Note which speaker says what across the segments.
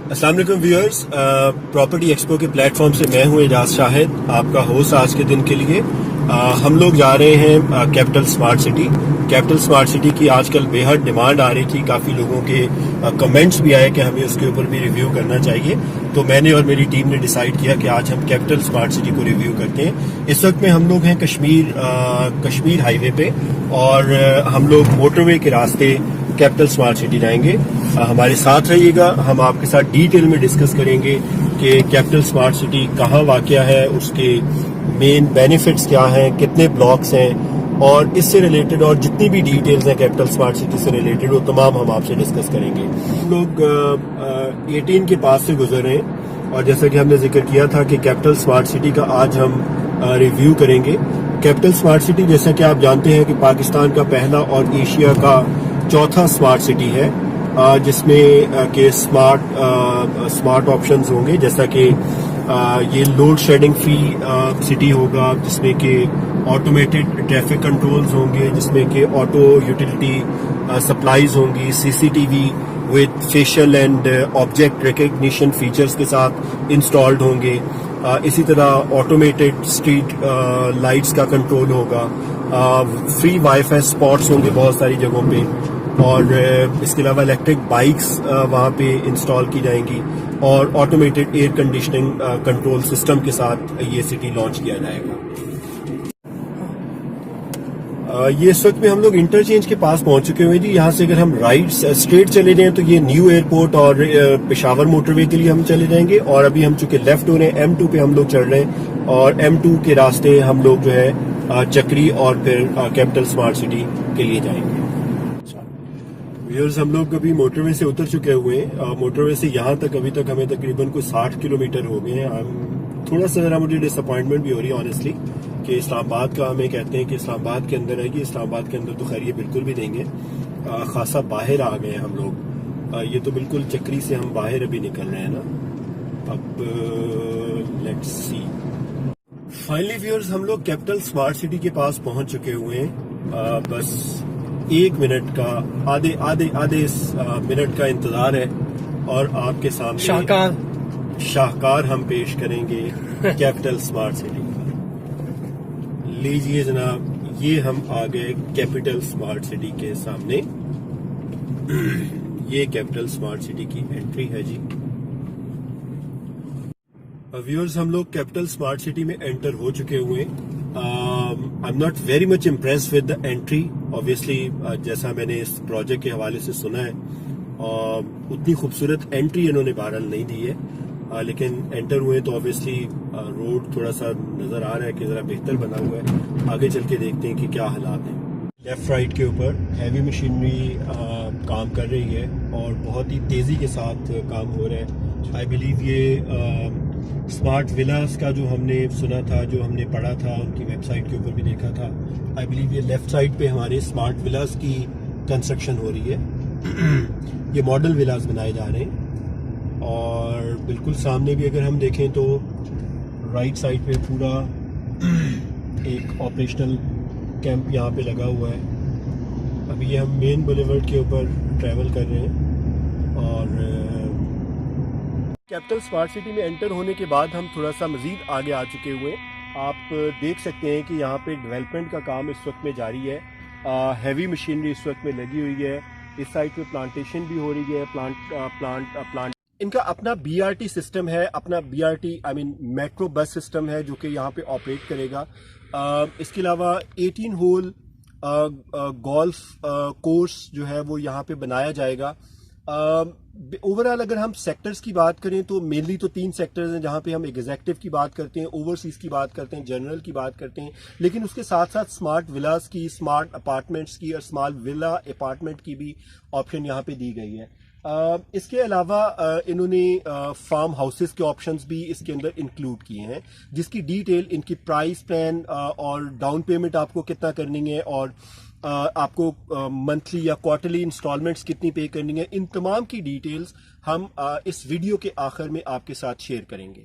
Speaker 1: अस्सलाम वालेकुम viewers, property expo के प्लेटफॉर्म से मैं हूं एजाज शाहिद, आपका होस्ट आज के दिन के लिए। हम लोग जा रहे हैं capital smart city. Capital smart city की आजकल बेहद डिमांड आ रही थी, काफ़ी लोगों के कमेंट्स भी आए कि हमें उसके ऊपर भी रिव्यू करना चाहिए। तो मैंने और मेरी टीम ने डिसाइड किया कि आज हम कैपिटल स्मार्ट सिटी को रिव्यू करते हैं। इस वक्त में हम लोग हैं कश्मीर हाईवे पे, और हम लोग मोटरवे के रास्ते कैपिटल स्मार्ट सिटी जाएंगे। हमारे साथ रहिएगा, हम आपके साथ डिटेल में डिस्कस करेंगे कि कैपिटल स्मार्ट सिटी कहाँ वाक़या है, उसके मेन बेनिफिट्स क्या हैं, कितने ब्लॉक्स हैं, और इससे रिलेटेड और जितनी भी डिटेल्स हैं कैपिटल स्मार्ट सिटी से रिलेटेड वो तमाम हम आपसे डिस्कस करेंगे। हम लोग 18 के पास से गुजर रहे हैं, और जैसा कि हमने जिक्र किया था कि कैपिटल स्मार्ट सिटी का आज हम रिव्यू करेंगे। कैपिटल स्मार्ट सिटी, जैसा कि आप जानते हैं, कि पाकिस्तान का पहला और एशिया का चौथा स्मार्ट सिटी है, जिसमें के स्मार्ट ऑप्शंस होंगे, जैसा कि ये लोड शेडिंग फ्री सिटी होगा, जिसमें कि ऑटोमेटेड ट्रैफिक कंट्रोल्स होंगे, जिसमें कि ऑटो यूटिलिटी सप्लाईज होंगी, CCTV with facial and object recognition features के साथ इंस्टॉल्ड होंगे। इसी तरह ऑटोमेटेड स्ट्रीट लाइट्स का कंट्रोल होगा, फ्री वाईफाई स्पॉट्स होंगे बहुत सारी जगहों पे, और इसके अलावा इलेक्ट्रिक बाइक्स वहाँ पे इंस्टॉल की जाएंगी, और automated air conditioning control system के साथ ये सिटी लॉन्च किया जाएगा। ये इस वक्त में हम लोग इंटरचेंज के पास पहुंच चुके हुए हैं जी। यहाँ से अगर हम राइट स्ट्रेट चले जाएं तो ये न्यू एयरपोर्ट और पेशावर मोटरवे के लिए हम चले जाएंगे, और अभी हम चूंकि लेफ्ट हो रहे हैं, M2 पे हम लोग चढ़ रहे हैं, और M2 के रास्ते हम लोग जो है चक्री और फिर कैपिटल स्मार्ट सिटी के लिए जाएंगे। व्यूअर्स, हम लोग अभी मोटरवे से उतर चुके हुए हैं। मोटरवे से यहाँ तक अभी तक हमें तकरीबन कोई 60 किलोमीटर हो गए हैं। थोड़ा सा जरा मुझे डिसअपॉइंटमेंट भी हो रही है ऑनेस्टली, कि इस्लामाबाद का हमें कहते हैं कि इस्लामाबाद के अंदर है, कि इस्लामाबाद के अंदर तो खैर ये बिल्कुल भी नहीं है, खासा बाहर आ गए हैं हम लोग। ये तो बिल्कुल चक्री से हम बाहर अभी निकल रहे हैं ना। अब लेट्स सी। फाइनली व्यूअर्स, हम लोग कैपिटल स्मार्ट सिटी के पास पहुंच चुके हुए हैं। बस 1 मिनट का आधे मिनट का इंतजार है, और आपके सामने शाहकार हम पेश करेंगे कैपिटल स्मार्ट सिटी। लीजिए जनाब, ये हम आ गए कैपिटल स्मार्ट सिटी के सामने। ये कैपिटल स्मार्ट सिटी की एंट्री है जी। व्यूअर्स, हम लोग कैपिटल स्मार्ट सिटी में एंटर हो चुके हुए हैं। I am not very much impress with the entry obviously, जैसा मैंने इस प्रोजेक्ट के हवाले से सुना है, उतनी खूबसूरत एंट्री इन्होंने बहरहाल नहीं दी है, लेकिन एंटर हुए तो ऑब्वियसली रोड थोड़ा सा नजर आ रहा है कि जरा बेहतर बना हुआ है। आगे चल के देखते हैं कि क्या हालात हैं। लेफ्ट राइट के ऊपर हैवी मशीनरी काम कर रही है, और बहुत ही तेजी के साथ काम हो रहा है। आई बिलीव ये स्मार्ट विलास का जो हमने सुना था, जो हमने पढ़ा था, उनकी वेबसाइट के ऊपर भी देखा था, आई बिलीव ये लेफ्ट साइड पे हमारे स्मार्ट विलास की कंस्ट्रक्शन हो रही है। ये मॉडल विलास बनाए जा रहे हैं, और बिल्कुल सामने भी अगर हम देखें तो राइट साइड पे पूरा एक ऑपरेशनल कैंप यहाँ पे लगा हुआ है। अभी ये हम मेन बुलेवर्ड के ऊपर ट्रैवल कर रहे हैं, और कैपिटल स्मार्ट सिटी में एंटर होने के बाद हम थोड़ा सा मजीद आगे आ चुके हुए हैं। आप देख सकते हैं कि यहाँ पे डेवलपमेंट का काम इस वक्त में जारी है। हैवी मशीनरी इस वक्त में लगी हुई है। इस साइड पे प्लांटेशन भी हो रही है। प्लांट इनका अपना BRT सिस्टम है, अपना BRT I mean metro bus system है, जो कि यहाँ पे ऑपरेट करेगा। इसके अलावा 18 होल गोल्फ कोर्स जो है वो यहाँ पे बनाया जाएगा। ओवरऑल अगर हम सेक्टर्स की बात करें तो मेनली तो 3 सेक्टर्स हैं, जहाँ पे हम एग्जीक्यूटिव की बात करते हैं, ओवरसीज की बात करते हैं, जनरल की बात करते हैं, लेकिन उसके साथ साथ स्मार्ट विलास की, स्मार्ट अपार्टमेंट्स की और स्मार्ट विला अपार्टमेंट की भी ऑप्शन यहाँ पे दी गई है। इसके अलावा इन्होंने फार्म हाउसेस के ऑप्शंस भी इसके अंदर इंक्लूड किए हैं, जिसकी डिटेल, इनकी प्राइस प्लान और डाउन पेमेंट आपको कितना करनी है, और आपको मंथली या क्वार्टरली इंस्टॉलमेंट्स कितनी पे करनी है, इन तमाम की डिटेल्स हम इस वीडियो के आखिर में आपके साथ शेयर करेंगे।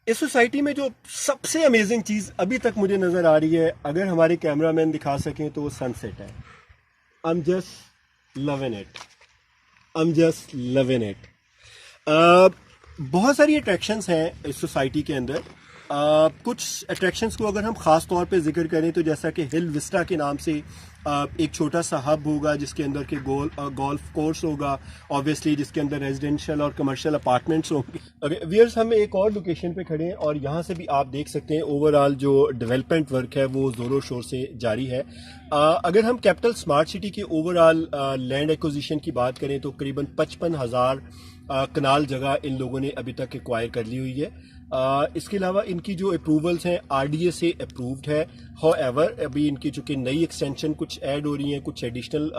Speaker 1: इस सोसाइटी में जो सबसे अमेजिंग चीज़ अभी तक मुझे नज़र आ रही है, अगर हमारे कैमरामैन दिखा सकें तो वो सनसेट है। I'm just loving it. بہت ساری اٹریکشنز ہیں اس سوسائٹی کے اندر. کچھ اٹریکشنز کو اگر ہم خاص طور پہ ذکر کریں تو جیسا کہ ہل وسٹا کے نام سے ایک چھوٹا سا ہب ہوگا جس کے اندر کہ گولف کورس ہوگا آبویسلی، جس کے اندر ریزیڈینشیل اور کمرشل اپارٹمنٹس ہوں گے. ویئرس ہم ایک اور لوکیشن پہ کھڑے ہیں اور یہاں سے بھی آپ دیکھ سکتے ہیں اوور آل جو ڈیولپمنٹ ورک ہے وہ زور و شور سے جاری ہے. اگر ہم کیپٹل اسمارٹ سٹی کے اوور آل لینڈ ایکوزیشن کی بات کریں تو قریباً 55,000 کنال جگہ ان لوگوں نے ابھی تک ایکوائر کر لی ہوئی ہے. اس کے علاوہ ان کی جو اپروولز ہیں آر ڈی اے سے اپرووڈ ہے. ہاؤ ایور ابھی ان کی چونکہ نئی ایکسٹینشن کچھ ایڈ ہو رہی ہیں، کچھ ایڈیشنل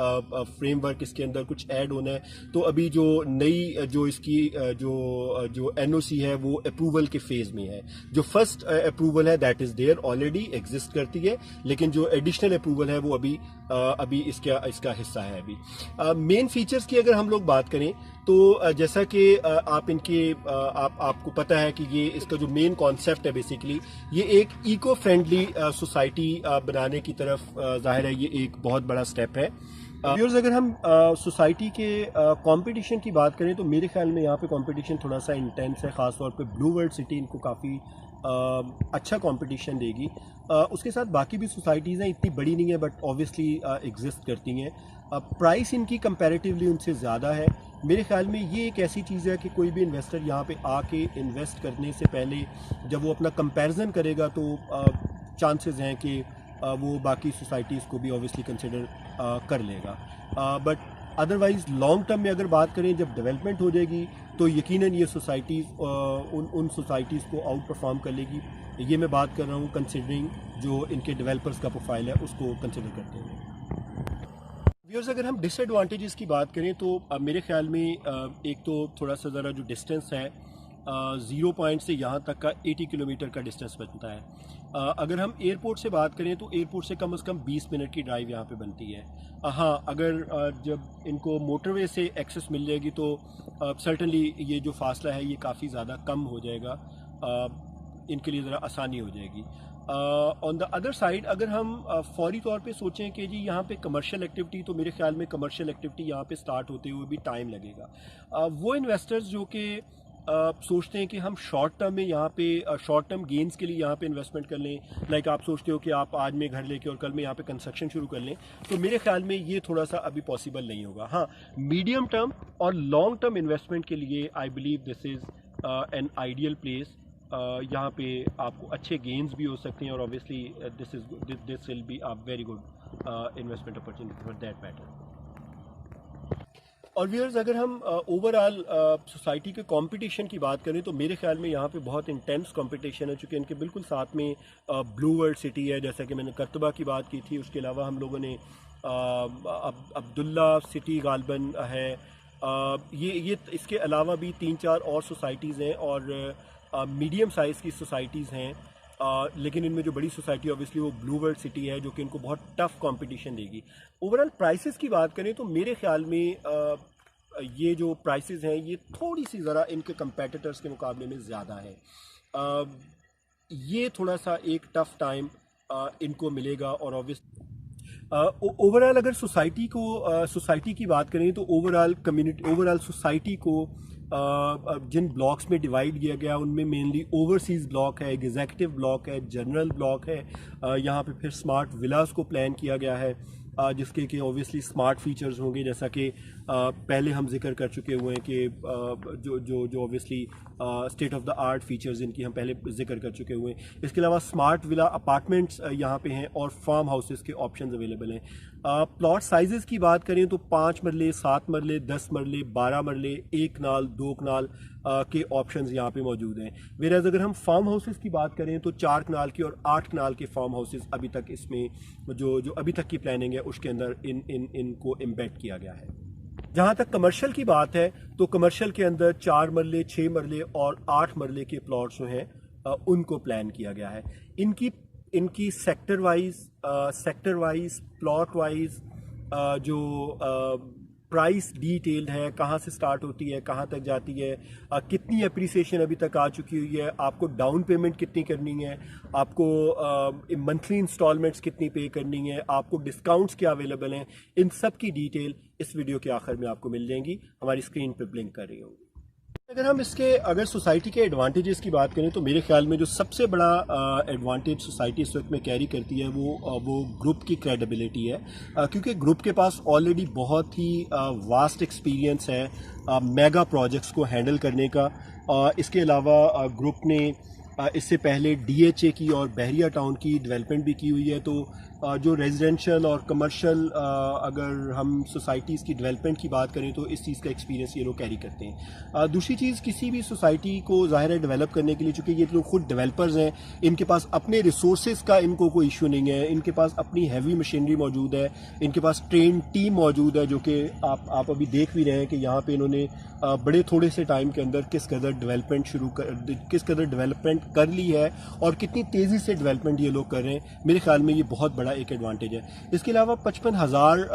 Speaker 1: فریم ورک اس کے اندر کچھ ایڈ ہونا ہے، تو ابھی جو نئی جو اس کی جو این او سی ہے وہ اپروول کے فیز میں ہے. جو فرسٹ اپروول ہے that is there already exist کرتی ہے، لیکن جو ایڈیشنل اپروول ہے وہ ابھی اس کا حصہ ہے. ابھی مین فیچرز کی اگر ہم لوگ بات کریں تو جیسا کہ آپ کو پتہ ہے کہ یہ اس کا جو مین کانسیپٹ ہے بیسیکلی یہ ایک ایکو فرینڈلی سوسائٹی بنانے کی طرف ظاہر ہے یہ ایک بہت بڑا سٹیپ ہے. ویورز اگر ہم سوسائٹی کے کمپٹیشن کی بات کریں تو میرے خیال میں یہاں پہ کمپٹیشن تھوڑا سا انٹینس ہے، خاص طور پہ بلو ورلڈ سٹی ان کو کافی اچھا کمپٹیشن دے گی. اس کے ساتھ باقی بھی سوسائٹیز ہیں، اتنی بڑی نہیں ہے بٹ اوبیسلی ایگزسٹ کرتی ہیں. پرائس ان کی کمپیریٹیولی ان سے زیادہ ہے. میرے خیال میں یہ ایک ایسی چیز ہے کہ کوئی بھی انویسٹر یہاں پہ آ کے انویسٹ کرنے سے پہلے جب وہ اپنا کمپیریزن کرے گا تو چانسز ہیں کہ وہ باقی سوسائٹیز کو بھی اوبیسلی کنسیڈر کر لے گا. بٹ ادروائز لانگ ٹرم میں اگر بات کریں جب ڈیولپمنٹ ہو جائے گی تو یقیناً یہ سوسائٹیز ان سوسائٹیز کو آؤٹ پرفارم کر لے گی. یہ میں بات کر رہا ہوں کنسیڈرنگ جو ان کے ڈیولپرز کا پروفائل ہے اس کو کنسیڈر کرتے ہیں. ویورز اگر ہم ڈس ایڈوانٹیجز کی بات کریں تو میرے خیال میں ایک تو تھوڑا سا ذرا جو ڈسٹینس ہے 0 پوائنٹ سے یہاں تک کا 80 کلومیٹر کا ڈسٹینس بنتا ہے. اگر ہم ایئرپورٹ سے بات کریں تو ایئرپورٹ سے کم از کم 20 منٹ کی ڈرائیو یہاں پہ بنتی ہے. ہاں اگر جب ان کو موٹر وے سے ایکسیس مل جائے گی تو سرٹنلی یہ جو فاصلہ ہے یہ کافی زیادہ کم ہو جائے گا، ان کے لیے ذرا آسانی ہو جائے گی. آن دا ادر سائڈ اگر ہم فوری طور پہ سوچیں کہ جی یہاں پہ کمرشل ایکٹیویٹی، تو میرے خیال میں کمرشل ایکٹیویٹی یہاں پہ سٹارٹ ہوتے ہوئے بھی ٹائم لگے گا. وہ انویسٹرز جو کہ سوچتے ہیں کہ ہم شارٹ ٹرم میں یہاں پہ شارٹ ٹرم گینز کے لیے یہاں پہ انویسٹمنٹ کر لیں، لائک آپ سوچتے ہو کہ آپ آج میں گھر لے کے اور کل میں یہاں پہ کنسٹرکشن شروع کر لیں، تو میرے خیال میں یہ تھوڑا سا ابھی پاسبل نہیں ہوگا. ہاں میڈیم ٹرم اور لانگ ٹرم انویسٹمنٹ کے لیے I believe this is an ideal place. یہاں پہ آپ کو اچھے گینز بھی ہو سکتے ہیں اور obviously this will be a very good investment opportunity for that matter. اور ویئرز اگر ہم اوور آل سوسائٹی کے کمپٹیشن کی بات کریں تو میرے خیال میں یہاں پہ بہت انٹینس کمپٹیشن ہے، چونکہ ان کے بالکل ساتھ میں بلو ورلڈ سٹی ہے جیسا کہ میں نے کرتبہ کی بات کی تھی. اس کے علاوہ ہم لوگوں نے عبداللہ سٹی غالباً ہے. یہ اس کے علاوہ بھی 3-4 اور سوسائٹیز ہیں اور میڈیم سائز کی سوسائٹیز ہیں، لیکن ان میں جو بڑی سوسائٹی اوبیسلی وہ بلو ورلڈ سٹی ہے جو کہ ان کو بہت ٹف کمپٹیشن دے گی. اوور آل پرائسز کی بات کریں تو میرے خیال میں یہ جو پرائسز ہیں یہ تھوڑی سی ذرا ان کے کمپیٹیٹرز کے مقابلے میں زیادہ ہیں. یہ تھوڑا سا ایک ٹف ٹائم ان کو ملے گا. اور اوور آل اگر سوسائٹی کی بات کریں تو اوور آل سوسائٹی کو جن بلاکس میں ڈیوائڈ کیا گیا ان میں مینلی اوورسیز بلاک ہے، ایگزیکٹو بلاک ہے، جنرل بلاک ہے. یہاں پہ پھر اسمارٹ ولاز کو پلان کیا گیا ہے جس کے کہ اوبیسلی اسمارٹ فیچرز ہوں گے، جیسا کہ پہلے ہم ذکر کر چکے ہوئے ہیں کہ جو obviously state of the art features ان کی ہم پہلے ذکر کر چکے ہوئے ہیں. اس کے علاوہ اسمارٹ ولا اپارٹمنٹس یہاں پہ ہیں اور فارم ہاؤسز کے آپشنز اویلیبل ہیں. پلاٹ سائزز کی بات کریں تو 5 مرلے، 7 مرلے، 10 مرلے، 12 مرلے، 1 کنال، 2 کنال کے آپشنز یہاں پہ موجود ہیں. ویئرز اگر ہم فارم ہاؤسز کی بات کریں تو 4 کنال کے اور 8 کنال کے فارم ہاؤسز ابھی تک اس میں جو ابھی تک کی پلاننگ ہے اس کے اندر ان کو امبیڈ کیا گیا ہے. جہاں تک کمرشل کی بات ہے تو کمرشل کے اندر 4 مرلے، 6 مرلے اور 8 مرلے کے پلاٹس جو ہیں ان کو پلان کیا گیا ہے. ان کی سیکٹر وائز پلاٹ وائز جو پرائس ڈیٹیلڈ ہے، کہاں سے سٹارٹ ہوتی ہے کہاں تک جاتی ہے، کتنی اپریسیشن ابھی تک آ چکی ہوئی ہے، آپ کو ڈاؤن پیمنٹ کتنی کرنی ہے، آپ کو منتھلی انسٹالمنٹس کتنی پے کرنی ہے، آپ کو ڈسکاؤنٹس کیا اویلیبل ہیں، ان سب کی ڈیٹیل اس ویڈیو کے آخر میں آپ کو مل جائیں گی، ہماری اسکرین پہ بلنک کر رہی ہوں گی. अगर सोसाइटी के एडवांटेजेस की बात करें तो मेरे ख्याल में जो सबसे बड़ा एडवांटेज सोसाइटी इस वक्त में कैरी करती है वो ग्रुप की क्रेडिबिलिटी है, क्योंकि ग्रुप के पास ऑलरेडी बहुत ही वास्ट एक्सपीरियंस है मेगा प्रोजेक्ट्स को हैंडल करने का। इसके अलावा ग्रुप ने इससे पहले DHA की और बहरिया टाउन की डेवलपमेंट भी की हुई है, तो जो रेजिडेंशियल और कमर्शियल अगर हम सोसाइटीज़ की डेवलपमेंट की बात करें तो इस चीज़ का एक्सपीरियंस ये लोग कैरी करते हैं। दूसरी चीज़, किसी भी सोसाइटी को ज़ाहिर है डेवलप करने के लिए, चूँकि ये लोग खुद डेवलपर्स हैं, इनके पास अपने रिसोर्सेज का इनको कोई इशू नहीं है, इनके पास अपनी हैवी मशीनरी मौजूद है, इनके पास ट्रेन टीम मौजूद है, जो कि आप अभी देख भी रहे हैं कि यहाँ पे इन्होंने बड़े थोड़े से टाइम के अंदर किस कदर डेवलपमेंट कर ली है और कितनी तेज़ी से डेवलपमेंट ये लोग कर रहे हैं। मेरे ख्याल में ये बहुत बड़ा एक एडवांटेज है। इसके अलावा 55,000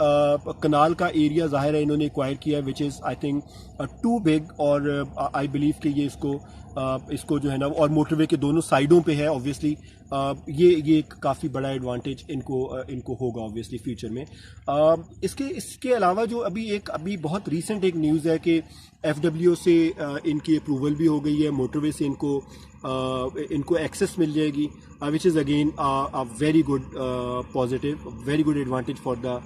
Speaker 1: कनाल का एरिया ज़ाहिर है इन्होंने एक्वायर किया है, which is I think too big, और आई बिलीव कि ये इसको जो है ना, और मोटरवे के दोनों साइडों पे है ऑब्वियसली, ये एक काफ़ी बड़ा एडवांटेज इनको होगा ऑब्वियसली फ्यूचर में। इसके अलावा जो अभी बहुत रीसेंट एक न्यूज़ है कि FWO से इनकी अप्रूवल भी हो गई है, मोटरवे से इनको एक्सेस मिल जाएगी, which is again a very good positive, very good advantage for the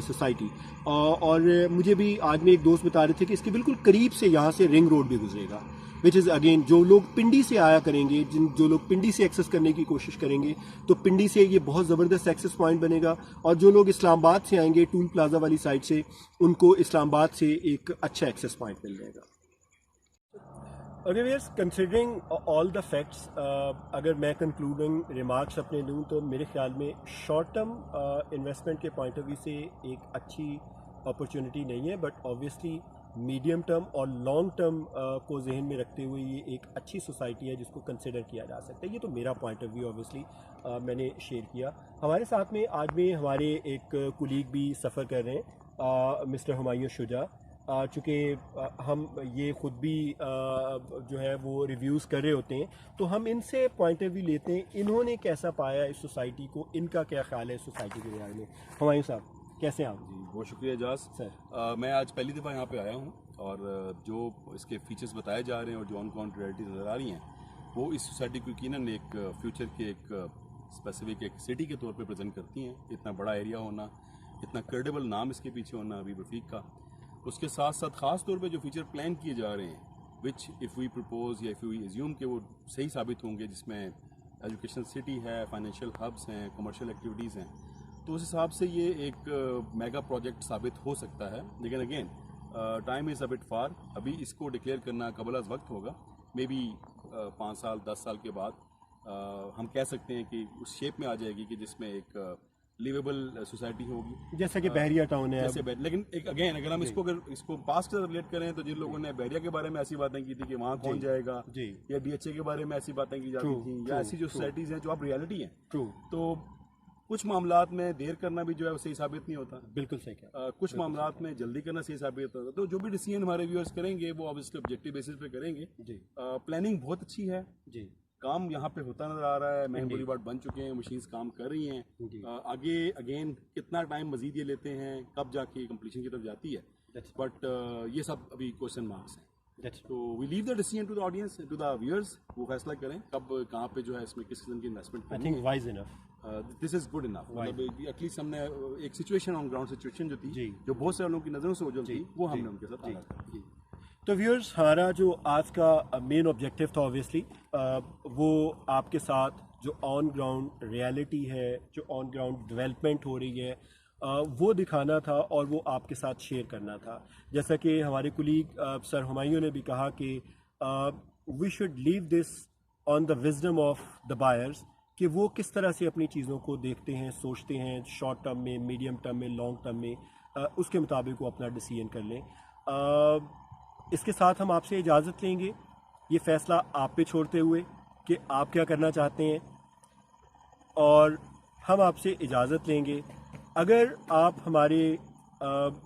Speaker 1: society. और मुझे भी आज में एक दोस्त बता रहे थे कि इसके बिल्कुल करीब से यहाँ से रिंग रोड भी गुजरेगा, विच इज़ अगेन जो लोग पिंडी से आया करेंगे, जो लोग पिंडी से एक्सेस करने की कोशिश करेंगे, तो पिंडी से ये बहुत ज़बरदस्त एक्सेस पॉइंट बनेगा, और जो लोग इस्लामाबाद से आएंगे टूल प्लाजा वाली साइड से, उनको इस्लामाबाद से एक अच्छा एक्सेस पॉइंट मिल जाएगा। अगर कंसिडरिंग ऑल द फैक्ट्स, अगर मैं कंक्लूडिंग रिमार्क्स अपने दूँ तो मेरे ख्याल में शॉर्ट टर्म इन्वेस्टमेंट के पॉइंट ऑफ व्यू से एक अच्छी अपॉर्चुनिटी नहीं है, बट ऑब्वियसली मीडियम टर्म और लॉन्ग टर्म को जहन में रखते हुए ये एक अच्छी सोसाइटी है जिसको कंसिडर किया जा सकता है। ये तो मेरा पॉइंट ऑफ व्यू ऑब्वियसली मैंने शेयर किया। हमारे साथ में आज में हमारे एक कुलीग भी सफ़र कर रहे हैं, मिस्टर हुमायूं शुजा, चूँकि हम ये ख़ुद भी जो है वो रिव्यूज़ कर रहे होते हैं, तो हम इनसे पॉइंट ऑफ व्यू लेते हैं, इन्होंने कैसा पाया इस सोसाइटी को, इनका क्या ख्याल है इस सोसाइटी के बारे में। हुमायूं साहब कैसे हैं आप?
Speaker 2: जी बहुत शुक्रिया एजाज सर। मैं आज पहली दफ़ा यहाँ पे आया हूँ, और जो इसके फीचर्स बताए जा रहे हैं और जो ऑन ग्राउंड रियलिटी नज़र आ रही हैं, वो इस सोसाइटी को यकीनन एक फ्यूचर के एक स्पेसिफिक एक सिटी के तौर पे प्रेजेंट करती हैं। इतना बड़ा एरिया होना, इतना क्रेडिबल नाम इसके पीछे होना हबीब रफ़ीक का, उसके साथ साथ ख़ास तौर पे जो फीचर प्लान किए जा रहे हैं, विच इफ़ वी प्रपोज या इफ़ वी एज्यूम कि वो सही साबित होंगे, जिसमें एजुकेशनल सिटी है, फाइनेंशियल हब्स हैं, कमर्शियल एक्टिविटीज़ हैं, तो उस हिसाब से ये एक मेगा प्रोजेक्ट साबित हो सकता है। लेकिन again time is a bit far, अभी इसको डिक्लेयर करना कबल अज़ वक्त होगा। मे बी 5 साल 10 साल के बाद हम कह सकते हैं कि उस शेप में आ जाएगी कि जिसमें एक लिवेबल सोसाइटी होगी,
Speaker 1: जैसा कि बहरिया टाउन है।
Speaker 2: लेकिन एक अगेन अगर हम इसको पास्ट के साथ रिलेट करें, तो जिन लोगों ने बहरिया के बारे में ऐसी बातें की थी कि वहाँ कौन जाएगा, या DHA के बारे में ऐसी बातें की जाती थी, या ऐसी जो सोसाइटीज़ हैं जो अब रियलिटी हैं, तो कुछ मामलात में देर करना भी जो है सही साबित नहीं होता।
Speaker 1: बिल्कुल सही कहा। कुछ
Speaker 2: मामलात में जल्दी करना सही साबित होता है। तो जो भी डिसीजन हमारे व्यूअर्स करेंगे वो ऑब्वियसली ऑब्जेक्टिव बेसिस पे करेंगे।
Speaker 1: जी
Speaker 2: प्लानिंग बहुत अच्छी है
Speaker 1: जी,
Speaker 2: काम यहाँ पे होता नजर आ रहा है, मेन बोलीवार्ड बन चुके हैं, मशीन्स काम कर रही हैं। आगे अगेन कितना टाइम मजीद ये लेते हैं, कब जाके कंप्लीशन की तरफ जाती है, बट ये सब अभी क्वेश्चन मार्क्स हैं। तो we leave the decision to the audience, to the viewers, वो फैसला करें कब कहाँ पे जो है इसमें किस किस्म की इन्वेस्टमेंट करनी है।
Speaker 1: I think wise enough,
Speaker 2: this is good enough. मतलब एटलीस्ट हमने एक सिचुएशन ऑन ग्राउंड सिचुएशन जो थी, जो बहुत सारे लोगों की नज़रों से ओझल थी, वो हमने उनके साथ जी।
Speaker 1: तो व्यूअर्स, हमारा जो आज का मेन ऑब्जेक्टिव था ऑब्वियसली वो आपके साथ जो ऑन ग्राउंड रियलिटी है, जो ऑन ग्राउंड डेवलपमेंट हो रही है, वो दिखाना था और वो आपके साथ शेयर करना था। जैसा कि हमारे कुलीग सर हुमायूं ने भी कहा कि we should leave this on the wisdom of the buyers, कि वो किस तरह से अपनी चीज़ों को देखते हैं, सोचते हैं, शॉर्ट टर्म में, मीडियम टर्म में, लॉन्ग टर्म में, उसके मुताबिक वो अपना डिसीजन कर लें। इसके साथ हम आपसे इजाज़त लेंगे, ये फ़ैसला आप पे छोड़ते हुए कि आप क्या करना चाहते हैं, और हम आपसे इजाज़त लेंगे। अगर आप हमारे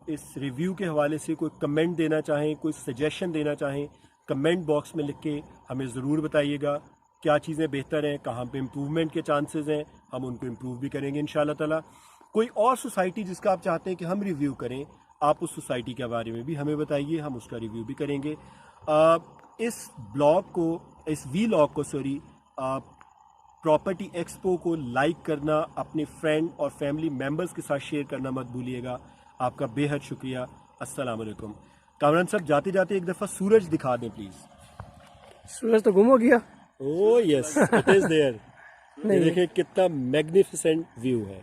Speaker 1: इस रिव्यू के हवाले से कोई कमेंट देना चाहें, कोई सजेशन देना चाहें, कमेंट बॉक्स में लिख के हमें ज़रूर बताइएगा क्या चीज़ें बेहतर हैं, कहाँ पे इम्प्रूवमेंट के चांसेस हैं, हम उनको इम्प्रूव भी करेंगे इंशाल्लाह ताला। कोई और सोसाइटी जिसका आप चाहते हैं कि हम रिव्यू करें, آپ اس سوسائٹی کے بارے میں بھی ہمیں بتائیے, ہم اس کا ریویو بھی کریں گے. اس بلاگ کو, اس وی لاگ کو سوری, پراپرٹی ایکسپو کو لائک کرنا, اپنے فرینڈ اور فیملی ممبرز کے ساتھ شیئر کرنا مت بھولیے گا. آپ کا بے حد شکریہ. السلام علیکم. کامران صاحب جاتے جاتے ایک دفعہ سورج دکھا دیں پلیز.
Speaker 3: سورج تو گم ہو گیا.
Speaker 1: اوہ یس, اٹ از دیئر. دیکھیں کتنا میگنیفیسنٹ ویو ہے.